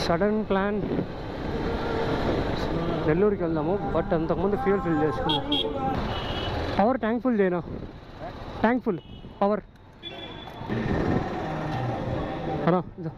Sudden plan నెల్లూరుకి వెళ్దాము, but అంతకుముందు ఫ్యూల్ ఫిల్ చేసుకున్నాం. పవర్ ట్యాంక్ ఫుల్ చేయనా? ట్యాంక్ ఫుల్ పవర్ అనా ఇదా.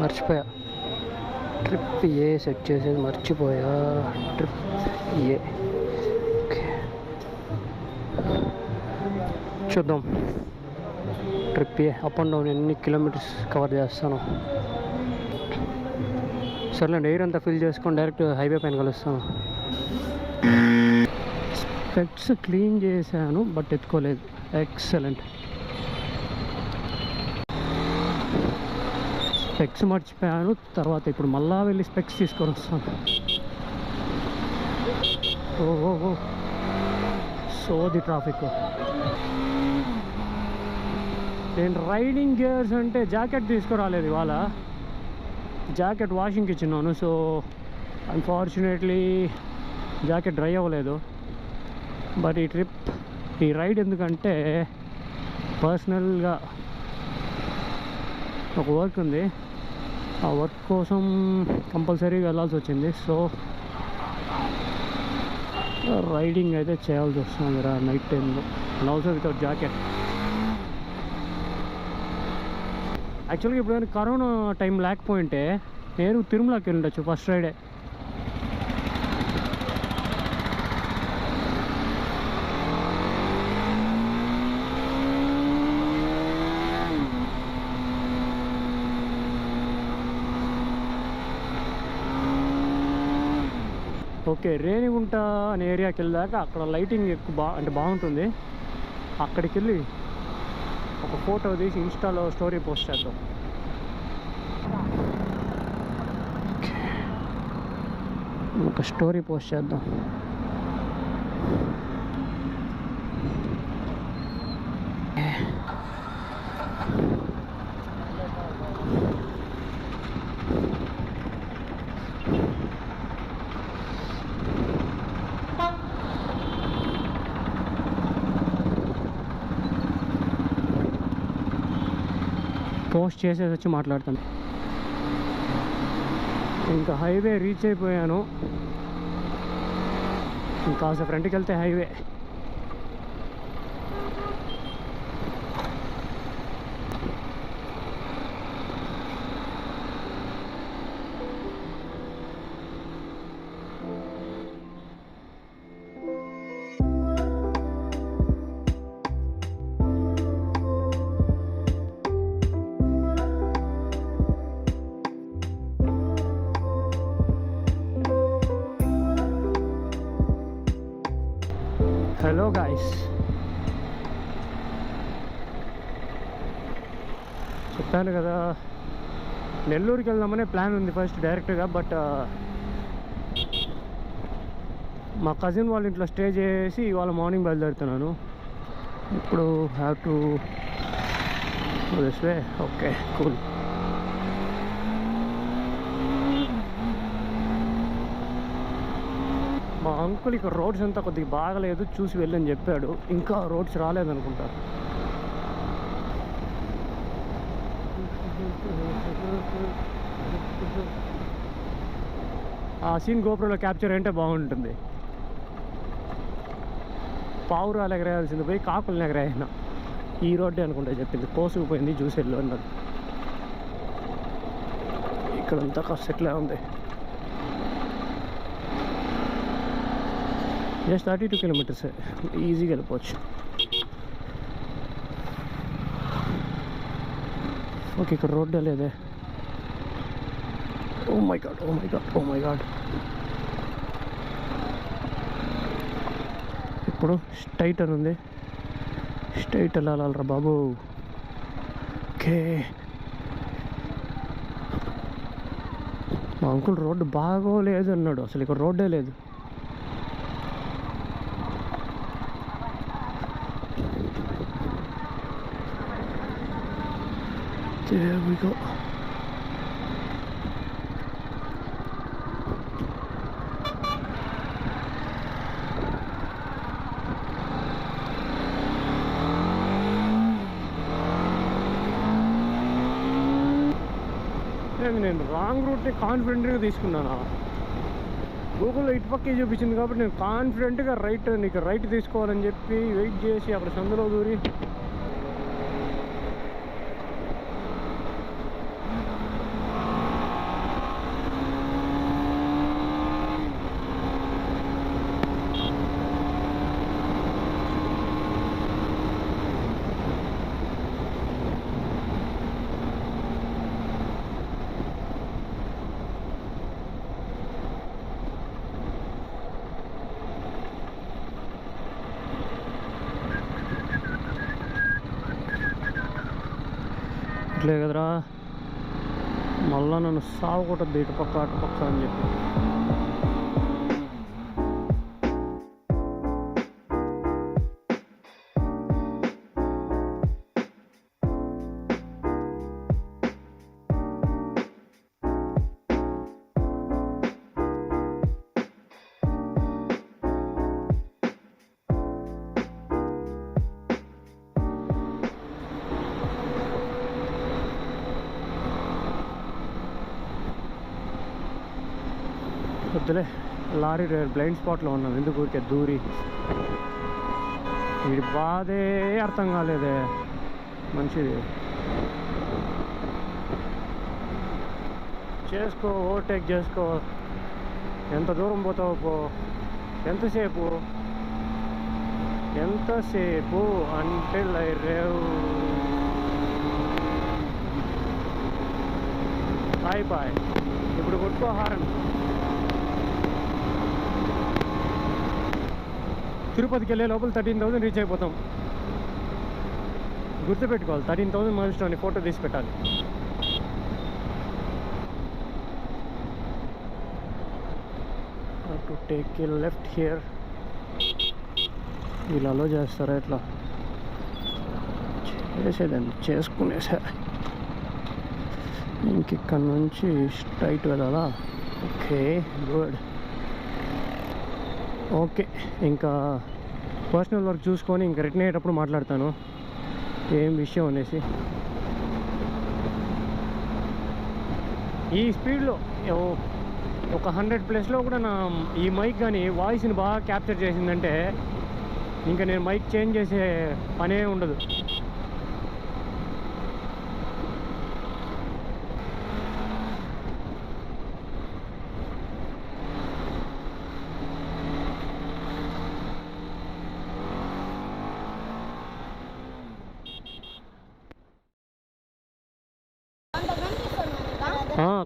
మర్చిపోయా, ట్రిప్ ఏ సెట్ చేసేది మర్చిపోయా. ట్రిప్ ఏ చూద్దాం. Trip A up and down ఎన్ని కిలోమీటర్స్ కవర్ చేస్తాను. సర్లేండి, ఎయిర్ అంతా ఫిల్ చేసుకొని డైరెక్ట్ హైవే పైన కలుస్తాను. స్పెక్స్ క్లీన్ చేశాను బట్ ఎత్తుకోలేదు. ఎక్సలెంట్. స్పెక్స్ మర్చిపోయాను, తర్వాత ఇప్పుడు మళ్ళా వెళ్ళి స్పెక్స్ తీసుకొని వస్తాను. ఓ సోది ట్రాఫిక్. నేను రైడింగ్ గేర్స్ అంటే జాకెట్ తీసుకురాలేదు ఇవాళ. జాకెట్ వాషింగ్కి ఇచ్చినాను, సో అన్ఫార్చునేట్లీ జాకెట్ డ్రై అవ్వలేదు. బట్ ఈ రైడ్ ఎందుకంటే పర్సనల్గా ఒక వర్క్ ఉంది, ఆ వర్క్ కోసం కంపల్సరీగా వెళ్ళాల్సి వచ్చింది. సో రైడింగ్ అయితే చేయాల్సి వస్తుంది రా నైట్ టైంలో, అండ్ ఆల్సో వితౌట్ జాకెట్. యాక్చువల్గా ఇప్పుడు కరోనా టైం లేకపోయింటే నేను తిరుమలకి వెళ్ళి ఉండొచ్చు ఫస్ట్ ఫ్రైడే. ఓకే, రేణిగుంట అనే ఏరియాకి వెళ్ళాక అక్కడ లైటింగ్ ఎక్కువ బాగుంటుంది. అక్కడికి వెళ్ళి ఒక ఫోటో తీసి ఇన్స్టాలో స్టోరీ పోస్ట్ చేద్దాం. ఒక స్టోరీ పోస్ట్ చేద్దాం. పోస్ట్ చేసేసి వచ్చి మాట్లాడతాను. ఇంకా హైవే రీచ్ అయిపోయాను, ఇంకా ఫ్రంట్కి వెళ్తే హైవే. హలో గాయ్స్, చెప్పాను కదా నెల్లూరుకి వెళ్దామనే ప్లాన్ ఉంది ఫస్ట్ డైరెక్ట్గా. బట్ మా కజిన్ వాళ్ళ ఇంట్లో స్టే చేసి ఇవాళ మార్నింగ్ బయలుదేరుతున్నాను. ఇప్పుడు have to this way. Okay cool. మా అంకుల్ ఇక్కడ రోడ్స్ అంతా కొద్దిగా బాగలేదు, చూసి వెళ్ళని చెప్పాడు. ఇంకా రోడ్స్ రాలేదనుకుంటా. ఆ సీన్ గోప్రోలో క్యాప్చర్ అంటే బాగుంటుంది. పావురాలు ఎగరేయాల్సింది పోయి కాకులను ఎగరేయన. ఈ రోడ్డే అనుకుంటా చెప్పింది, కోసుకుపోయింది చూసి వెళ్ళు అన్నది. ఇక్కడంతా కాస్త ఎట్లా ఉంది. జస్ట్ 32 కిలోమీటర్స్, ఈజీగా వెళ్ళిపోవచ్చు. ఓకే, ఇక్కడ రోడ్డే లేదే. Oh my god, oh my god, oh my god. ఇప్పుడు స్ట్రైట్ అని ఉంది, స్ట్రైట్ వెళ్ళాలరా బాబు. ఓకే మా అంకుల్ రోడ్డు బాగోలేదు అన్నాడు, అసలు ఇక్కడ రోడ్డే లేదు. There we go. నేను రాంగ్ రూట్ని కాన్ఫిడెంట్గా తీసుకున్నాను. గూగుల్లో ఇటుపక్కే చూపించింది కాబట్టి నేను కాన్ఫిడెంట్గా నీకు రైట్ తీసుకోవాలని చెప్పి వెయిట్ చేసి అక్కడ సందులో దూరి ఇట్లే కదరా, మళ్ళా నన్ను సాగు కొట్టద్దు ఇటుపక్క అటుపక్క అని చెప్పి. వద్దులే, లారీ బ్లైండ్ స్పాట్లో ఉన్నాం, ఎందుకు ఊరికే దూరి. వీడి బాధే అర్థం కాలేదే. మంచిది చేసుకో, ఓవర్టేక్ చేసుకో, ఎంత దూరం పోతావు పో. ఎంతసేపు అంటే రేవు పాయ్ ఇప్పుడు కొట్టుకో హారన్. తిరుపతికి వెళ్ళే లోపల 13,000 రీచ్ అయిపోతాం. గుర్తుపెట్టుకోవాలి, 13,000 మైల్స్టోన్ ఫోటో తీసి పెట్టాలి. To take a left here. వీళ్ళలో చేస్తారా ఇట్లా చేసేదండి, చేసుకునేసా. ఇంకిక్కడ నుంచి స్ట్రైట్ వెళ్ళాలా? Okay good. ఓకే, ఇంకా పర్సనల్ వర్క్ చూసుకొని ఇంకా రిటర్న్ అయ్యేటప్పుడు మాట్లాడతాను ఏం విషయం అనేసి. ఈ స్పీడ్లో ఒక 100+ కూడా నా ఈ మైక్ కానీ వాయిస్ని బాగా క్యాప్చర్ చేసిందంటే ఇంకా నేను మైక్ చేంజ్ చేసే పనే ఉండదు.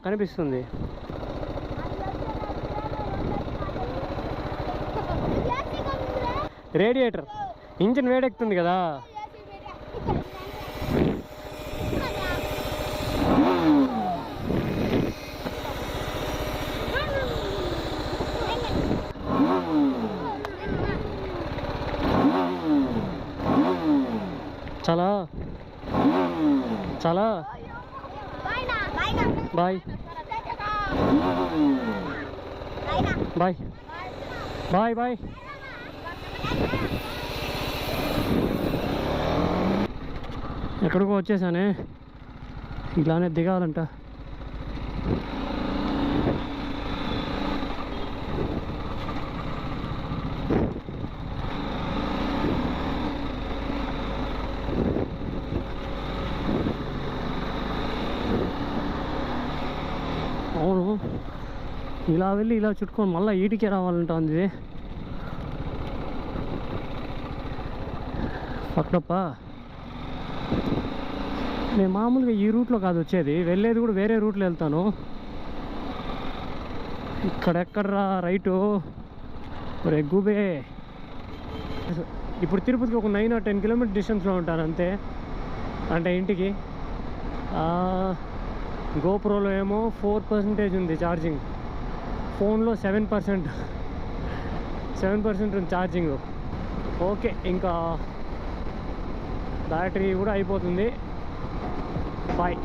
కనిపిస్తుంది. రేడియేటర్ ఇంజిన్ వేడెక్కుతుంది కదా. చాలా చాలా బాయ్ బాయ్ బాయ్ బాయ్. ఎక్కడికో వచ్చేసానే, ఇలానే దిగాలంట. అవును, ఇలా వెళ్ళి ఇలా చుట్టుకొని మళ్ళీ ఈటికే రావాలంటుంది. పక్కప్ప నేను మామూలుగా ఈ రూట్లో కాదు వచ్చేది, వెళ్ళేది కూడా వేరే రూట్లో వెళ్తాను. ఇక్కడెక్కడరా రైటు రెగ్గుబే. ఇప్పుడు తిరుపతికి ఒక 9 or 10 kilometers డిస్టెన్స్లో ఉంటాను అంతే, అంటే ఇంటికి. గోప్రోలో ఏమో 4% ఉంది ఛార్జింగ్, ఫోన్లో 7% ఉంది ఛార్జింగ్. ఓకే, ఇంకా బ్యాటరీ కూడా అయిపోతుంది. బాయ్.